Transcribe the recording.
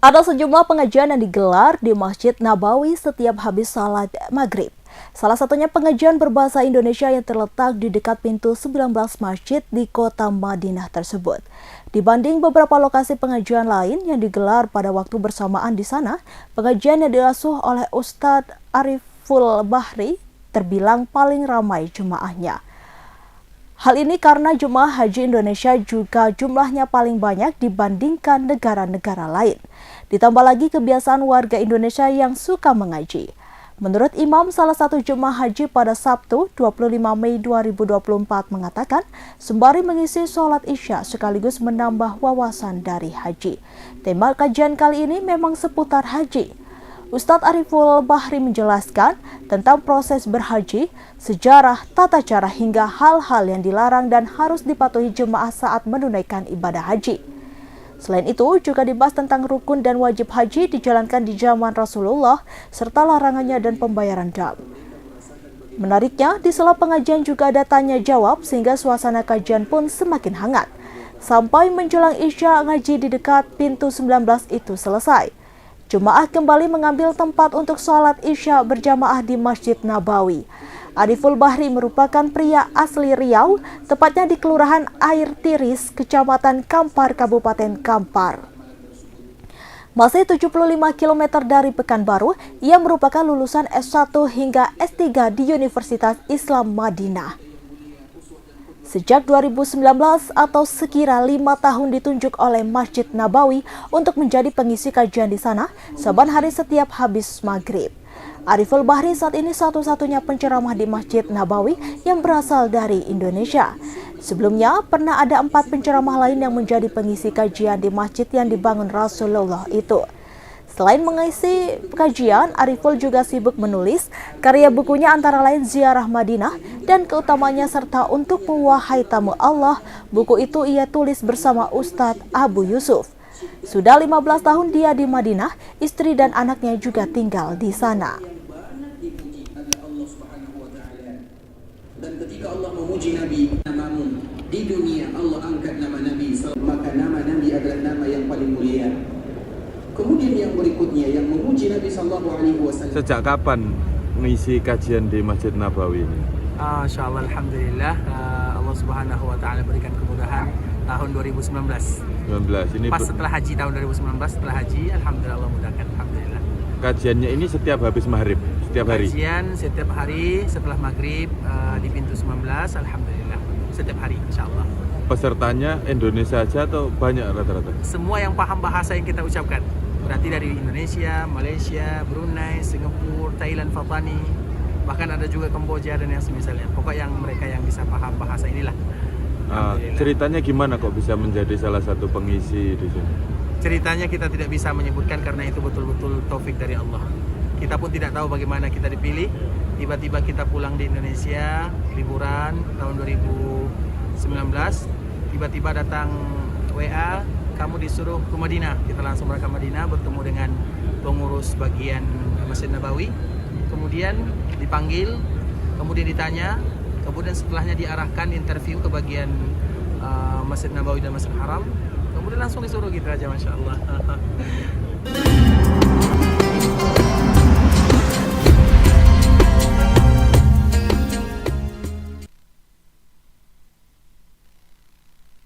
Ada sejumlah pengajian yang digelar di Masjid Nabawi setiap habis salat maghrib. Salah satunya pengajian berbahasa Indonesia yang terletak di dekat pintu 19 masjid di kota Madinah tersebut. Dibanding beberapa lokasi pengajian lain yang digelar pada waktu bersamaan di sana, pengajian yang diasuh oleh Ustadz Ariful Bahri terbilang paling ramai jemaahnya. Hal ini karena jemaah haji Indonesia juga jumlahnya paling banyak dibandingkan negara-negara lain. Ditambah lagi kebiasaan warga Indonesia yang suka mengaji. Menurut imam salah satu jemaah haji pada Sabtu 25 Mei 2024 mengatakan, sembari mengisi sholat isya sekaligus menambah wawasan dari haji. Tema kajian kali ini memang seputar haji. Ustadz Ariful Bahri menjelaskan tentang proses berhaji, sejarah, tata cara hingga hal-hal yang dilarang dan harus dipatuhi jemaah saat menunaikan ibadah haji. Selain itu, juga dibahas tentang rukun dan wajib haji dijalankan di zaman Rasulullah, serta larangannya dan pembayaran dam. Menariknya, di sela pengajian juga ada tanya jawab sehingga suasana kajian pun semakin hangat. Sampai menjelang isya ngaji di dekat pintu 19 itu selesai. Jemaah kembali mengambil tempat untuk sholat isya berjamaah di Masjid Nabawi. Ariful Bahri merupakan pria asli Riau, tepatnya di Kelurahan Air Tiris, Kecamatan Kampar, Kabupaten Kampar. Masih 75 km dari Pekanbaru, ia merupakan lulusan S1 hingga S3 di Universitas Islam Madinah. Sejak 2019 atau sekira 5 tahun ditunjuk oleh Masjid Nabawi untuk menjadi pengisi kajian di sana saban hari setiap habis maghrib. Ariful Bahri saat ini satu-satunya penceramah di Masjid Nabawi yang berasal dari Indonesia. Sebelumnya pernah ada 4 penceramah lain yang menjadi pengisi kajian di masjid yang dibangun Rasulullah itu. Selain mengisi kajian, Ariful juga sibuk menulis karya bukunya antara lain Ziarah Madinah dan keutamanya serta Untuk Wahai Tamu Allah. Buku itu ia tulis bersama Ustadz Abu Yusuf. Sudah 15 tahun dia di Madinah, istri dan anaknya juga tinggal di sana. Dan ketika Allah memuji Nabi, namamu di dunia Allah angkat nama Nabi, maka nama Nabi adalah nama yang paling mulia. Kemudian yang berikutnya yang memuji Nabi Sallallahu Alaihi Wasallam. Sejak kapan mengisi kajian di Masjid Nabawi ini? Insyaallah alhamdulillah Allah Subhanahu wa taala berikan kemudahan tahun 2019. Ini pas setelah haji tahun 2019, setelah haji alhamdulillah Allah mudahkan, alhamdulillah. Kajiannya ini setiap habis maghrib, setiap hari. Kajian setiap hari setelah maghrib di pintu 19, alhamdulillah setiap hari insyaallah. Pesertanya Indonesia aja atau banyak rata-rata? Semua yang paham bahasa yang kita ucapkan. Berarti dari Indonesia, Malaysia, Brunei, Singapura, Thailand, Fatani, bahkan ada juga Kamboja dan yang semisalnya. Pokoknya yang mereka yang bisa paham bahasa inilah. Ceritanya gimana kok bisa menjadi salah satu pengisi di sini? Ceritanya kita tidak bisa menyebutkan karena itu betul-betul taufik dari Allah. Kita pun tidak tahu bagaimana kita dipilih. Tiba-tiba kita pulang di Indonesia, liburan tahun 2019, tiba-tiba datang WA, kamu disuruh ke Madinah. Kita langsung berangkat ke Madinah, bertemu dengan pengurus bagian Masjid Nabawi. Kemudian dipanggil, kemudian ditanya, kemudian setelahnya diarahkan interview ke bagian Masjid Nabawi dan Masjid Haram. Kemudian langsung disuruh gitu aja, Masya Allah.